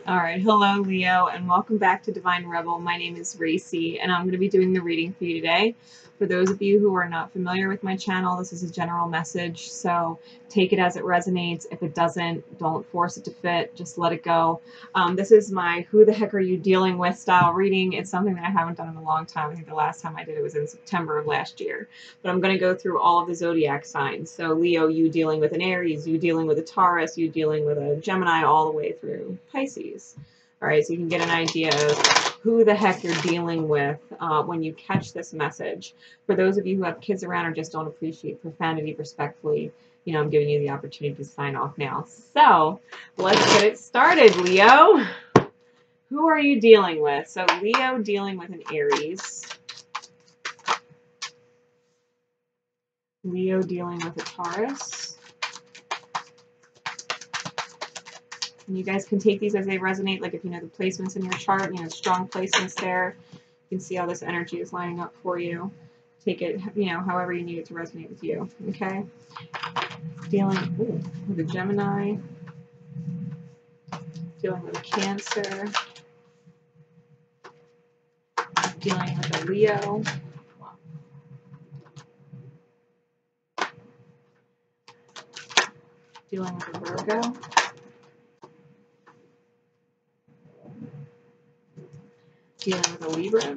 All right, hello Leo, and welcome back to Divine Rebel. My name is Racy, and I'm going to be doing the reading for you today. For those of you who are not familiar with my channel, this is a general message, so take it as it resonates. If it doesn't, don't force it to fit, just let it go. This is my who the heck are you dealing with style reading. It's something that I haven't done in a long time. I think the last time I did it was in September of last year. But I'm going to go through all of the zodiac signs. So Leo, you dealing with an Aries, you dealing with a Taurus, you dealing with a Gemini, all the way through Pisces. All right, so you can get an idea of who the heck you're dealing with when you catch this message. For those of you who have kids around or just don't appreciate profanity respectfully, you know, I'm giving you the opportunity to sign off now. So let's get it started, Leo. Who are you dealing with? So Leo dealing with an Aries. Leo dealing with a Taurus. And you guys can take these as they resonate, like if you know the placements in your chart, you know, strong placements there. You can see how this energy is lining up for you. Take it, you know, however you need it to resonate with you, okay? Dealing with a Gemini. Dealing with a Cancer. Dealing with a Leo. Dealing with a Virgo. Dealing with a Libra.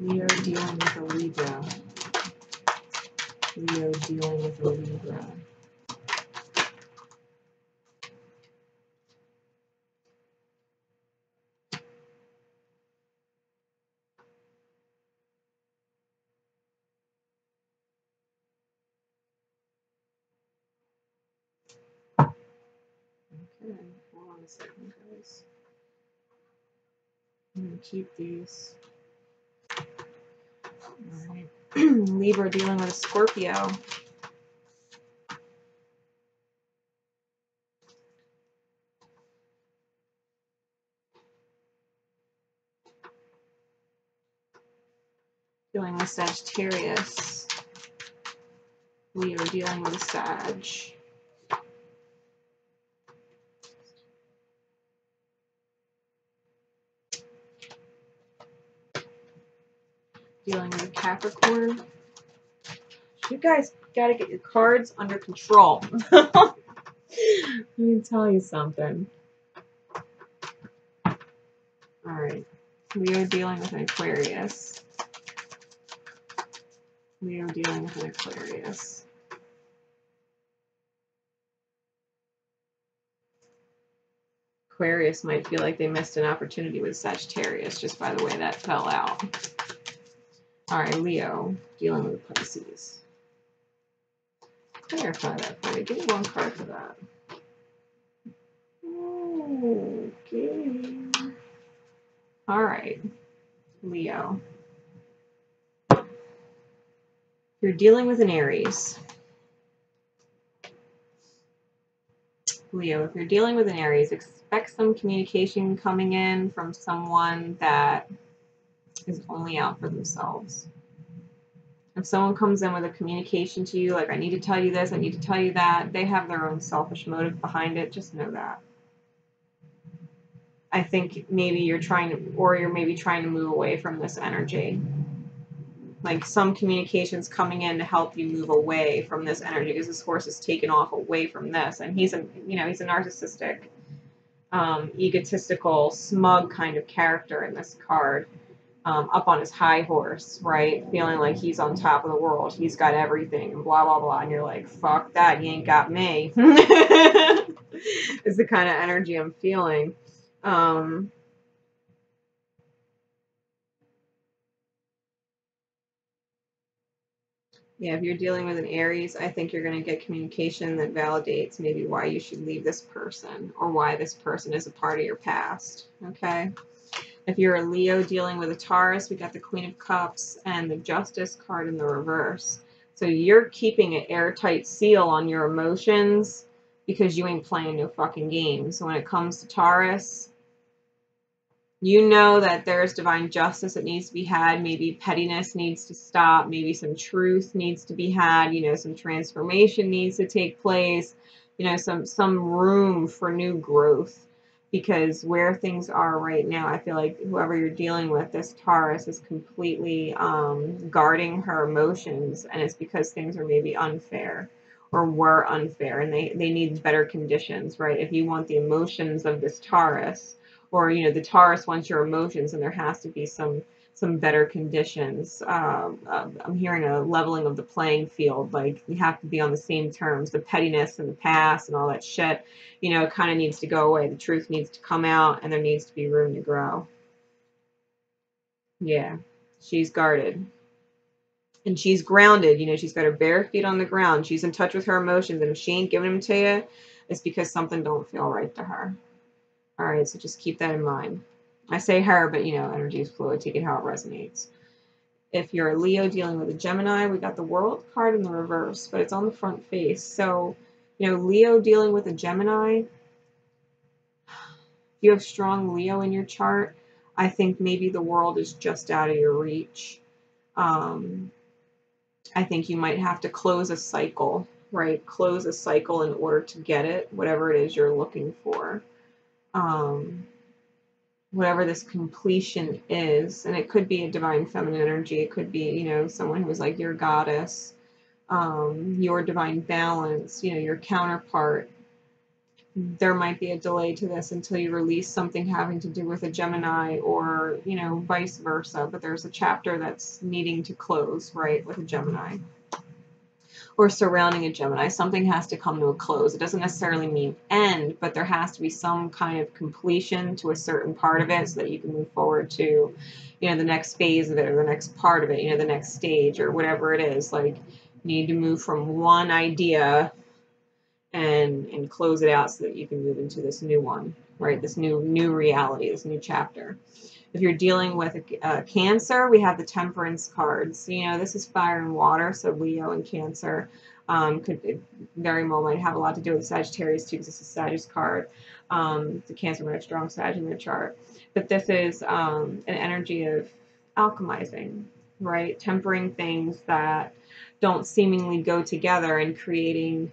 Leo dealing with a Libra. Leo dealing with a Libra. Okay, hold on a second, guys. I'm going to keep these. Alright. Libra dealing with a Scorpio. Dealing with Sagittarius. Leo dealing with a Sag. Dealing with a Capricorn. You guys gotta get your cards under control. Let me tell you something. Alright. Leo dealing with an Aquarius. Leo dealing with an Aquarius. Aquarius might feel like they missed an opportunity with Sagittarius just by the way that fell out. Alright, Leo dealing with Pisces. Clarify that for me. Give me one card for that. Okay. Alright, Leo. You're dealing with an Aries. Leo, if you're dealing with an Aries, expect some communication coming in from someone that is only out for themselves. If someone comes in with a communication to you, like, I need to tell you this, I need to tell you that, they have their own selfish motive behind it. Just know that. I think maybe you're trying to, or you're maybe trying to move away from this energy. Like some communications coming in to help you move away from this energy because this horse is taken off away from this. And he's a, you know, he's a narcissistic, egotistical, smug kind of character in this card. Up on his high horse, right? Feeling like he's on top of the world. He's got everything and blah, blah, blah. And you're like, fuck that. You ain't got me. It's the kind of energy I'm feeling. Yeah, if you're dealing with an Aries, I think you're going to get communication that validates maybe why you should leave this person or why this person is a part of your past, okay? If you're a Leo dealing with a Taurus, we got the Queen of Cups and the Justice card in the reverse. So you're keeping an airtight seal on your emotions because you ain't playing no fucking games. So when it comes to Taurus, You know that there's divine justice that needs to be had. Maybe pettiness needs to stop. Maybe some truth needs to be had. You know, some transformation needs to take place. You know, some room for new growth. Because where things are right now, I feel like whoever you're dealing with, this Taurus, is completely guarding her emotions. And it's because things are maybe unfair or were unfair. And they need better conditions, right? If you want the emotions of this Taurus, or you know, the Taurus wants your emotions, and there has to be some better conditions. I'm hearing a leveling of the playing field, like you have to be on the same terms. The pettiness and the past and all that shit, you know, it kind of needs to go away. The truth needs to come out, and there needs to be room to grow. Yeah, she's guarded. And she's grounded, you know, she's got her bare feet on the ground. She's in touch with her emotions, and if she ain't giving them to you, it's because something don't feel right to her. All right, so just keep that in mind. I say her, but you know, energy is fluid. Take it how it resonates. If you're a Leo dealing with a Gemini, we got the World card in the reverse, but it's on the front face. So, you know, Leo dealing with a Gemini, if you have strong Leo in your chart, I think maybe the world is just out of your reach. I think you might have to close a cycle, right? Close a cycle in order to get it, whatever it is you're looking for. Whatever this completion is, and it could be a divine feminine energy, it could be, you know, someone who is like your goddess, your divine balance, you know, your counterpart. There might be a delay to this until you release something having to do with a Gemini, or, you know, vice versa, but there's a chapter that's needing to close, right, with a Gemini. Or surrounding a Gemini. Something has to come to a close. It doesn't necessarily mean end, but there has to be some kind of completion to a certain part of it so that you can move forward to, you know, the next phase of it, or the next part of it, you know, the next stage, or whatever it is. Like, you need to move from one idea and close it out so that you can move into this new one, right? This new reality, this new chapter. If you're dealing with a Cancer, we have the Temperance cards. You know, this is fire and water, so Leo and Cancer could very well might have a lot to do with Sagittarius too, because this is Sagittarius card. The Cancer might have strong Sag in their chart. But this is an energy of alchemizing, right? Tempering things that don't seemingly go together, and creating,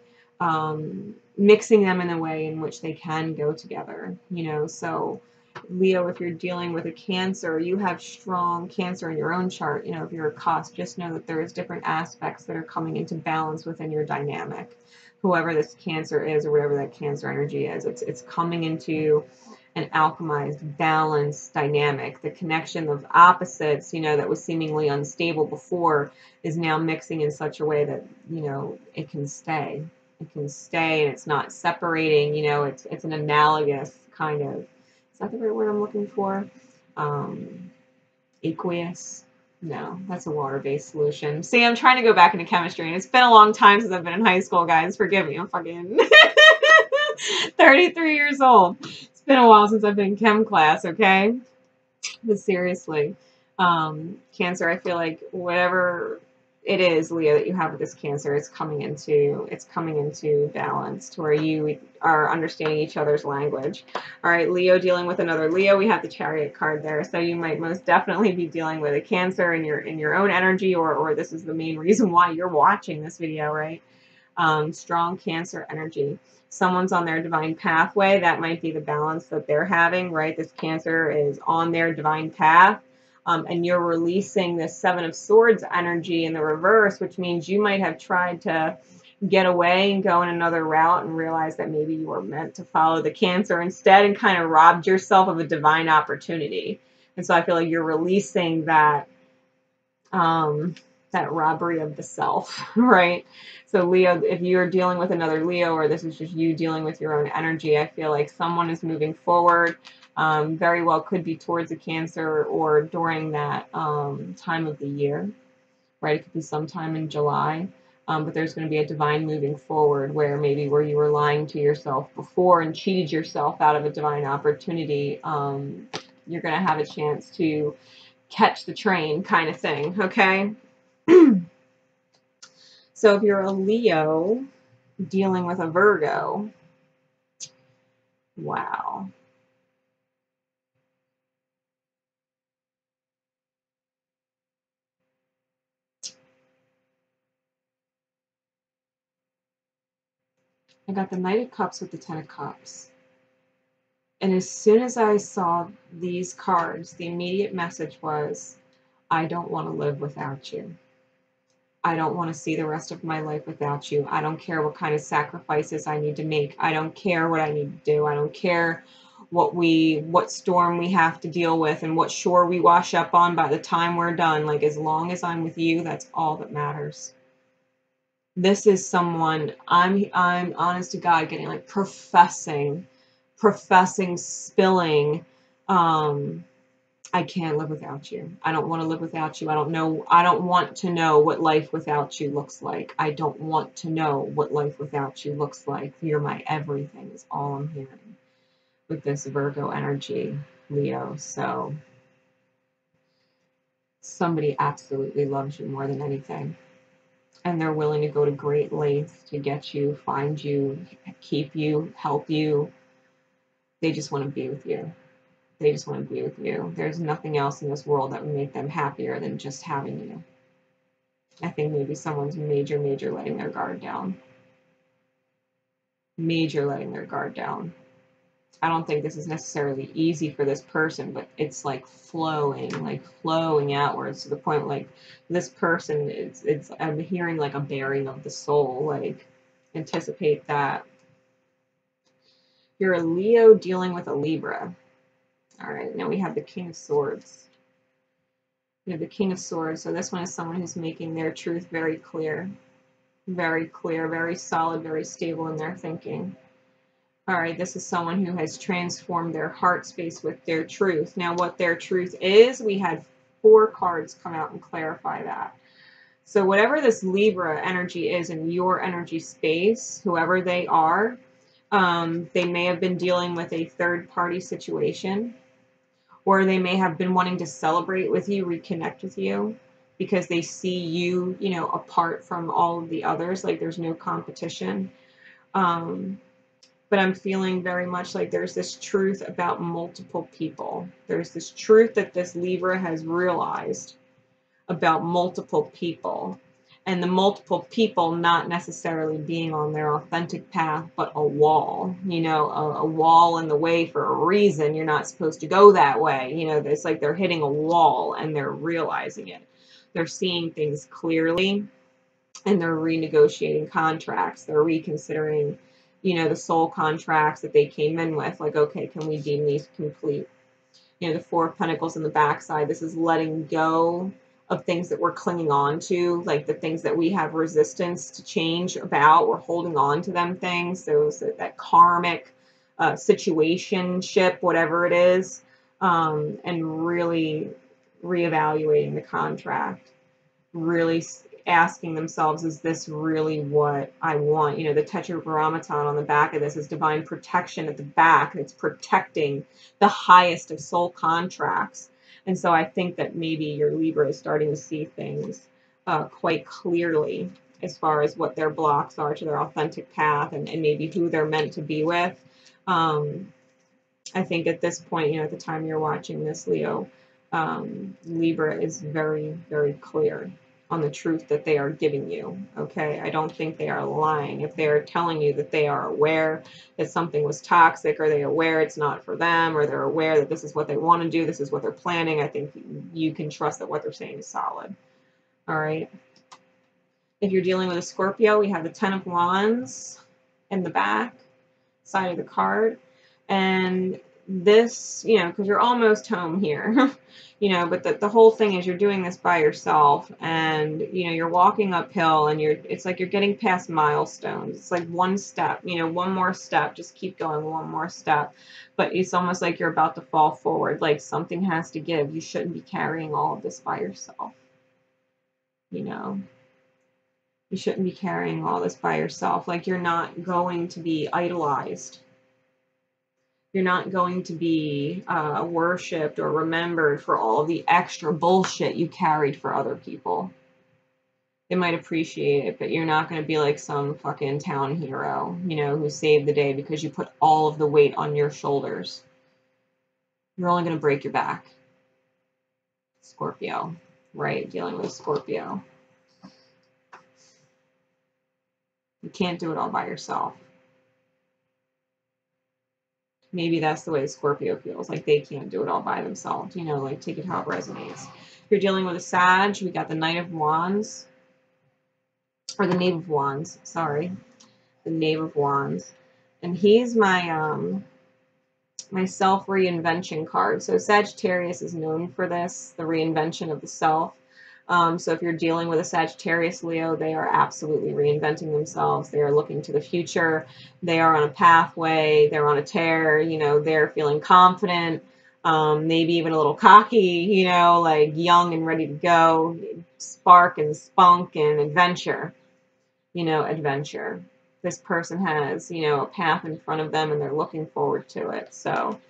mixing them in a way in which they can go together, you know. So Leo, if you're dealing with a Cancer, you have strong Cancer in your own chart. You know, if you're a cusp, just know that there's different aspects that are coming into balance within your dynamic. Whoever this Cancer is, or whatever that Cancer energy is, it's coming into an alchemized, balanced dynamic. The connection of opposites, you know, that was seemingly unstable before, is now mixing in such a way that, you know, it can stay. It can stay, and it's not separating. You know, it's an analogous kind of, is that the right word I'm looking for? Aqueous? No, that's a water-based solution. See, I'm trying to go back into chemistry, and it's been a long time since I've been in high school, guys. Forgive me, I'm fucking 33 years old. It's been a while since I've been in chem class, okay? But seriously, Cancer, I feel like whatever it is, Leo, that you have with this Cancer, it's coming into balance to where you are understanding each other's language. All right, Leo dealing with another Leo, we have the Chariot card there, so you might most definitely be dealing with a Cancer in your own energy, or this is the main reason why you're watching this video, right? Strong Cancer energy. Someone's on their divine pathway. That might be the balance that they're having, right? This Cancer is on their divine path. And you're releasing this Seven of Swords energy in the reverse, which means you might have tried to get away and go in another route, and realize that maybe you were meant to follow the Cancer instead, and kind of robbed yourself of a divine opportunity. And so I feel like you're releasing that, that robbery of the self, right? So Leo, if you're dealing with another Leo, or this is just you dealing with your own energy, I feel like someone is moving forward. Very well could be towards a Cancer, or during that time of the year, right? It could be sometime in July. But there's going to be a divine moving forward, where maybe where you were lying to yourself before and cheated yourself out of a divine opportunity, you're going to have a chance to catch the train, kind of thing, okay? So if you're a Leo dealing with a Virgo, wow. I got the Knight of Cups with the Ten of Cups. And as soon as I saw these cards, the immediate message was, I don't want to live without you. I don't want to see the rest of my life without you. I don't care what kind of sacrifices I need to make. I don't care what I need to do. I don't care what storm we have to deal with and what shore we wash up on by the time we're done. Like, as long as I'm with you, that's all that matters. This is someone, I'm honest to God, getting like professing, spilling, I can't live without you. I don't want to live without you. I don't want to know what life without you looks like. I don't want to know what life without you looks like. You're my everything is all I'm hearing with this Virgo energy, Leo. So somebody absolutely loves you more than anything. And they're willing to go to great lengths to get you, find you, keep you, help you. They just want to be with you. They just want to be with you. There's nothing else in this world that would make them happier than just having you. I think maybe someone's major letting their guard down. Major letting their guard down. I don't think this is necessarily easy for this person, but it's like flowing outwards to the point like this person, I'm hearing like a bearing of the soul, like anticipate that. You're a Leo dealing with a Libra. All right, now we have the King of Swords. We have the King of Swords. So this one is someone who's making their truth very clear, very solid, very stable in their thinking. All right, this is someone who has transformed their heart space with their truth. Now, what their truth is, we had 4 cards come out and clarify that. So whatever this Libra energy is in your energy space, whoever they are, they may have been dealing with a third-party situation, or they may have been wanting to celebrate with you, reconnect with you, because they see you, you know, apart from all of the others, like there's no competition. But I'm feeling very much like there's this truth about multiple people. There's this truth that this Libra has realized about multiple people. And the multiple people not necessarily being on their authentic path, but a wall. You know, a wall in the way for a reason. You're not supposed to go that way. You know, it's like they're hitting a wall and they're realizing it. They're seeing things clearly and they're renegotiating contracts. They're reconsidering, you know, the soul contracts that they came in with, like, okay, can we deem these complete? You know, the 4 of Pentacles in the backside, this is letting go of things that we're clinging on to, like the things that we have resistance to change about, we're holding on to them things, those that karmic situationship, whatever it is, and really reevaluating the contract, really asking themselves, is this really what I want? You know, the Tetragrammaton on the back of this is divine protection at the back. It's protecting the highest of soul contracts. And so I think that maybe your Libra is starting to see things quite clearly as far as what their blocks are to their authentic path and maybe who they're meant to be with. I think at this point, you know, at the time you're watching this, Leo, Libra is very, very clear on the truth that they are giving you, okay? I don't think they are lying. If they are telling you that they are aware that something was toxic, or they're aware it's not for them, or they're aware that this is what they want to do, this is what they're planning, I think you can trust that what they're saying is solid, all right? If you're dealing with a Scorpio, we have the 10 of Wands in the back side of the card, and this, you know, because you're almost home here, you know, but the whole thing is you're doing this by yourself, and, you know, you're walking uphill, and it's like you're getting past milestones. It's like one step, you know, one more step, just keep going, one more step, but it's almost like you're about to fall forward, like something has to give. You shouldn't be carrying all of this by yourself, you know. You shouldn't be carrying all this by yourself. Like, you're not going to be idolized. You're not going to be worshipped or remembered for all the extra bullshit you carried for other people. They might appreciate it, but you're not going to be like some fucking town hero, you know, who saved the day because you put all of the weight on your shoulders. You're only going to break your back. Scorpio, right? Dealing with Scorpio. You can't do it all by yourself. Maybe that's the way the Scorpio feels, like they can't do it all by themselves, you know, like take it how it resonates. If you're dealing with a Sag, we got the Knight of Wands, or the Knave of Wands, sorry, the Knave of Wands. And he's my self reinvention card. So Sagittarius is known for this, the reinvention of the self. So if you're dealing with a Sagittarius Leo, they are absolutely reinventing themselves. They are looking to the future. They are on a pathway. They're on a tear. You know, they're feeling confident, maybe even a little cocky, you know, like young and ready to go, spark and spunk and adventure, you know, adventure. This person has, you know, a path in front of them and they're looking forward to it. So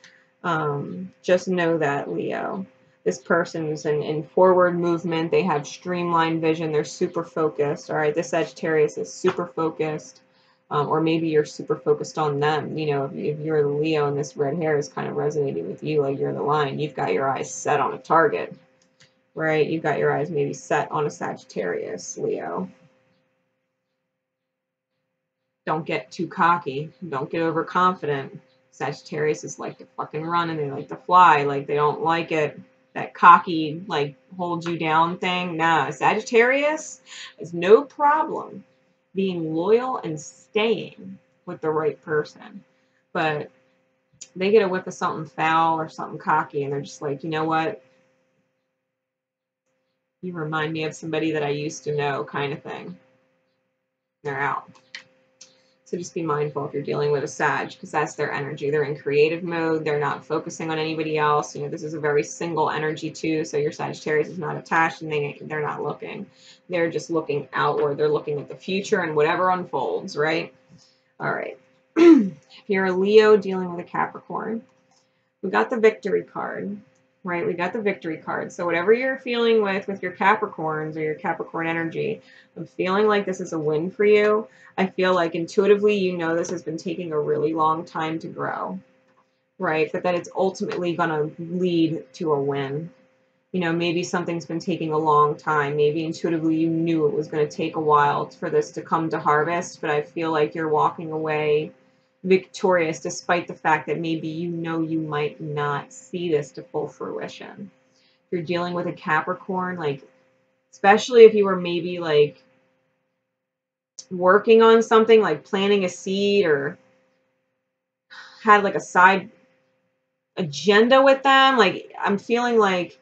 just know that, Leo. This person's in forward movement. They have streamlined vision. They're super focused. All right, this Sagittarius is super focused. Or maybe you're super focused on them. You know, if you're the Leo and this red hair is kind of resonating with you, like you're the Lion, you've got your eyes set on a target, right? You've got your eyes maybe set on a Sagittarius, Leo. Don't get too cocky. Don't get overconfident. Sagittarius is like to fucking run and they like to fly. Like they don't like it. That cocky, like, hold you down thing. Nah, Sagittarius is no problem being loyal and staying with the right person. But they get a whiff of something foul or something cocky and they're just like, you know what? You remind me of somebody that I used to know, kind of thing. They're out. So just be mindful if you're dealing with a Sag, because that's their energy. They're in creative mode. They're not focusing on anybody else. You know, this is a very single energy too. So your Sagittarius is not attached and they're not looking. They're just looking outward. They're looking at the future and whatever unfolds, right? All right. If you're a Leo dealing with a Capricorn, we got the Victory card, right? We got the Victory card. So whatever you're feeling with your Capricorns or your Capricorn energy, I'm feeling like this is a win for you. I feel like intuitively, you know, this has been taking a really long time to grow, right? But that it's ultimately going to lead to a win. You know, maybe something's been taking a long time. Maybe intuitively you knew it was going to take a while for this to come to harvest, but I feel like you're walking away victorious despite the fact that maybe you know you might not see this to full fruition. If you're dealing with a Capricorn, like, especially if you were maybe like working on something like planting a seed or had like a side agenda with them, like I'm feeling like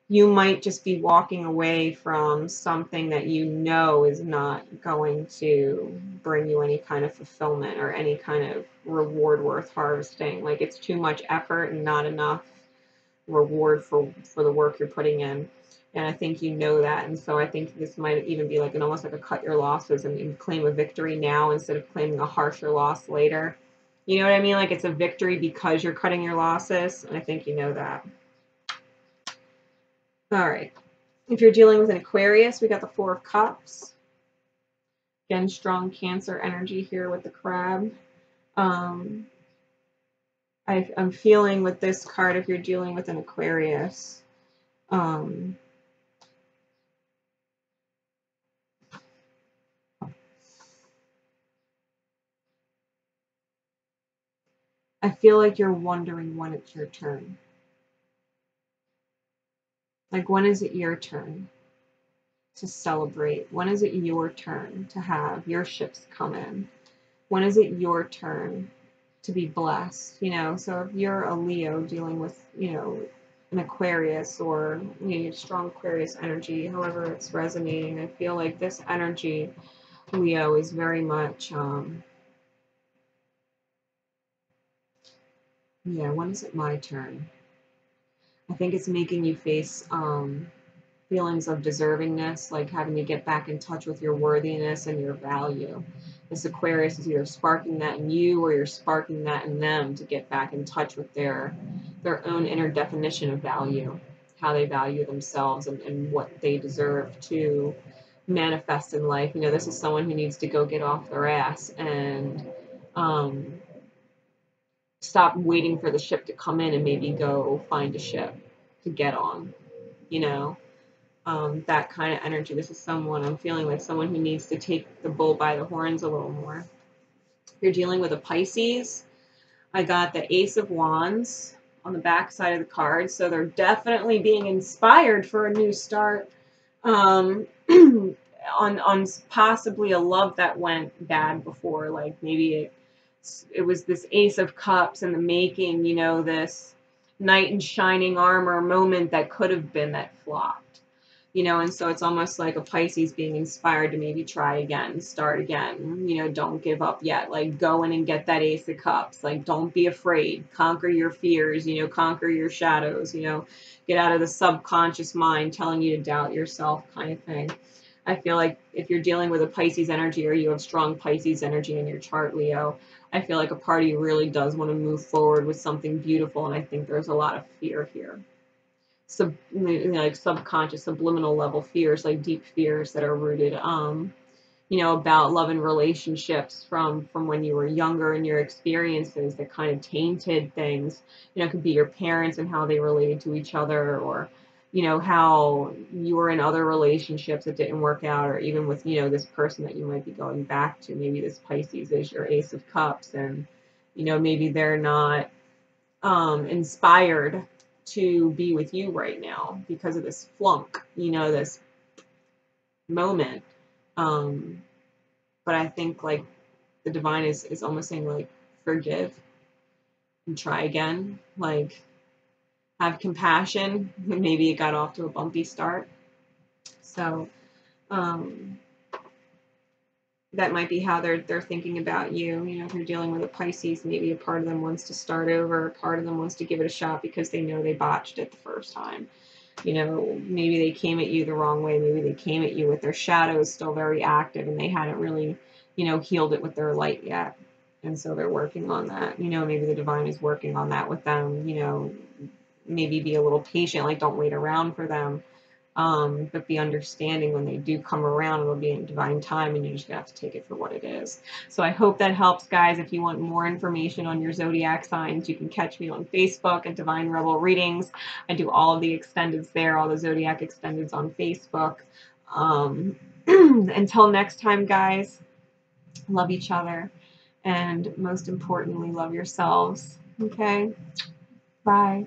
you might just be walking away from something that you know is not going to bring you any kind of fulfillment or any kind of reward worth harvesting. Like it's too much effort and not enough reward for the work you're putting in. And I think you know that. And so I think this might even be like almost like a cut your losses and claim a victory now instead of claiming a harsher loss later. You know what I mean? Like it's a victory because you're cutting your losses. And I think you know that. All right. If you're dealing with an Aquarius, we got the Four of Cups. Again, strong Cancer energy here with the crab. I'm feeling with this card, if you're dealing with an Aquarius, I feel like you're wondering when it's your turn. Like, when is it your turn to celebrate? When is it your turn to have your ships come in? When is it your turn to be blessed? You know, so if you're a Leo dealing with, you know, an Aquarius or, you know, strong Aquarius energy, however it's resonating, I feel like this energy, Leo, is very much, yeah, when is it my turn? I think it's making you face feelings of deservingness, like having to get back in touch with your worthiness and your value. This Aquarius is either sparking that in you or you're sparking that in them to get back in touch with their own inner definition of value, how they value themselves and what they deserve to manifest in life. You know, this is someone who needs to go get off their ass and stop waiting for the ship to come in and maybe go find a ship to get on, you know, that kind of energy. This is someone, I'm feeling like someone who needs to take the bull by the horns a little more. If you're dealing with a Pisces, I got the Ace of Wands on the back side of the card, so they're definitely being inspired for a new start. On possibly a love that went bad before, like maybe it was this Ace of Cups in the making, you know, this knight in shining armor moment that could have been that flopped. You know, and so it's almost like a Pisces being inspired to maybe try again, start again, you know, don't give up yet, like go in and get that Ace of Cups, like don't be afraid, conquer your fears, you know, conquer your shadows, you know, get out of the subconscious mind telling you to doubt yourself kind of thing. I feel like if you're dealing with a Pisces energy or you have strong Pisces energy in your chart, Leo, I feel like a part of you really does want to move forward with something beautiful, and I think there's a lot of fear here. Like subconscious, subliminal level fears, like deep fears that are rooted, you know, about love and relationships from when you were younger and your experiences that kind of tainted things. You know, it could be your parents and how they related to each other, or, you know, how you were in other relationships that didn't work out, or even with, you know, this person that you might be going back to. Maybe this Pisces is your Ace of Cups, and, you know, maybe they're not inspired to be with you right now because of this flunk, you know, this moment. But I think like the divine is almost saying like forgive and try again, like have compassion. Maybe it got off to a bumpy start. So that might be how they're thinking about you. You know, if you're dealing with a Pisces, maybe a part of them wants to start over, a part of them wants to give it a shot because they know they botched it the first time. You know, maybe they came at you the wrong way. Maybe they came at you with their shadows still very active and they hadn't really, you know, healed it with their light yet. And so they're working on that. You know, maybe the divine is working on that with them. You know, maybe be a little patient, like don't wait around for them. But be understanding when they do come around. It'll be in divine time, and you're just gonna have to take it for what it is. So I hope that helps, guys. If you want more information on your zodiac signs, you can catch me on Facebook at Divine Rebel Readings. I do all of the extendeds there, all the zodiac extendeds on Facebook. Until next time, guys, love each other, and most importantly, love yourselves. Okay, bye.